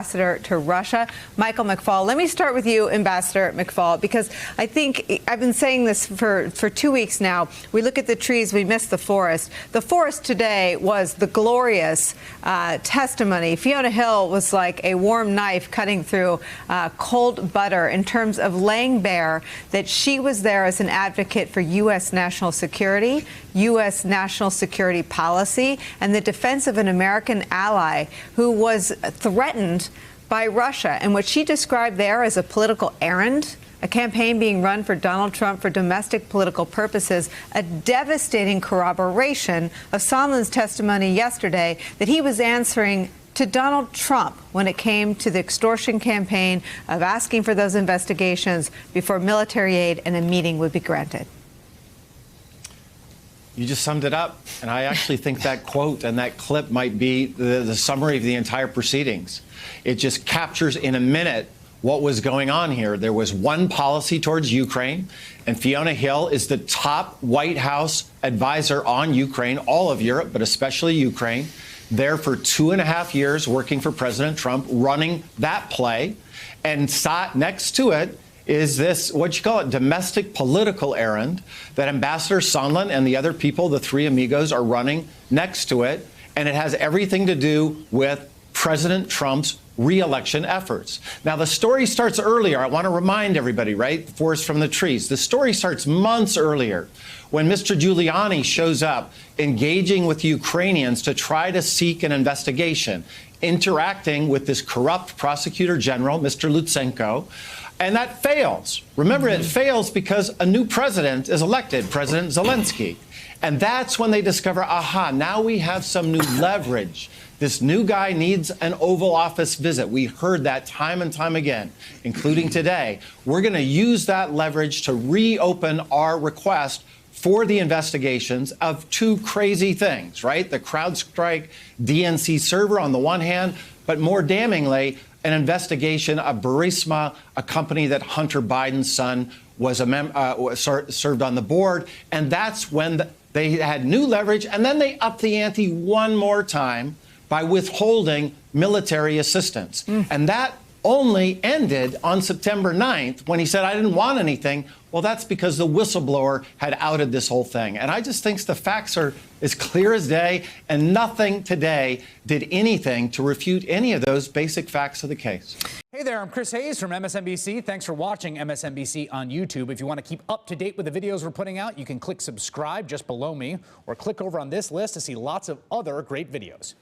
Ambassador to Russia, Michael McFaul. Let me start with you, Ambassador McFaul, because I think I've been saying this for 2 weeks now. We look at the trees, we miss the forest. The forest today was the glorious testimony. Fiona Hill was like a warm knife cutting through cold butter in terms of laying bare that she was there as an advocate for U.S. national security, U.S. national security policy, and the defense of an American ally who was threatened by Russia, and what she described there as a political errand, a campaign being run for Donald Trump for domestic political purposes, a devastating corroboration of Sondland's testimony yesterday that he was answering to Donald Trump when it came to the extortion campaign of asking for those investigations before military aid and a meeting would be granted. You just summed it up, and I actually think that quote and that clip might be the summary of the entire proceedings. It just captures in a minute what was going on here. There was one policy towards Ukraine, and Fiona Hill is the top White House advisor on Ukraine, all of Europe, but especially Ukraine, there for 2.5 years working for President Trump, running that play, and sat next to it is this, what you call it, domestic political errand that Ambassador Sondland and the other people, the three amigos, are running next to it. And it has everything to do with President Trump's re-election efforts. Now, the story starts earlier. I want to remind everybody, right? The forest from the trees. The story starts months earlier when Mr. Giuliani shows up engaging with Ukrainians to try to seek an investigation, interacting with this corrupt prosecutor general, Mr. Lutsenko. And that fails. Remember, it fails because a new president is elected, President Zelensky. And that's when they discover, aha, now we have some new leverage. This new guy needs an Oval Office visit. We heard that time and time again, including today. We're going to use that leverage to reopen our request for the investigations of two crazy things, right? The CrowdStrike DNC server on the one hand, but more damningly, an investigation of Burisma, a company that Hunter Biden's son was served on the board. And that's when they had new leverage. And then they upped the ante one more time by withholding military assistance. And that only ended on September 9th when he said, I didn't want anything. Well, that's because the whistleblower had outed this whole thing. And I just think the facts are as clear as day, and nothing today did anything to refute any of those basic facts of the case. Hey there, I'm Chris Hayes from MSNBC. Thanks for watching MSNBC on YouTube. If you want to keep up to date with the videos we're putting out, you can click subscribe just below me, or click over on this list to see lots of other great videos.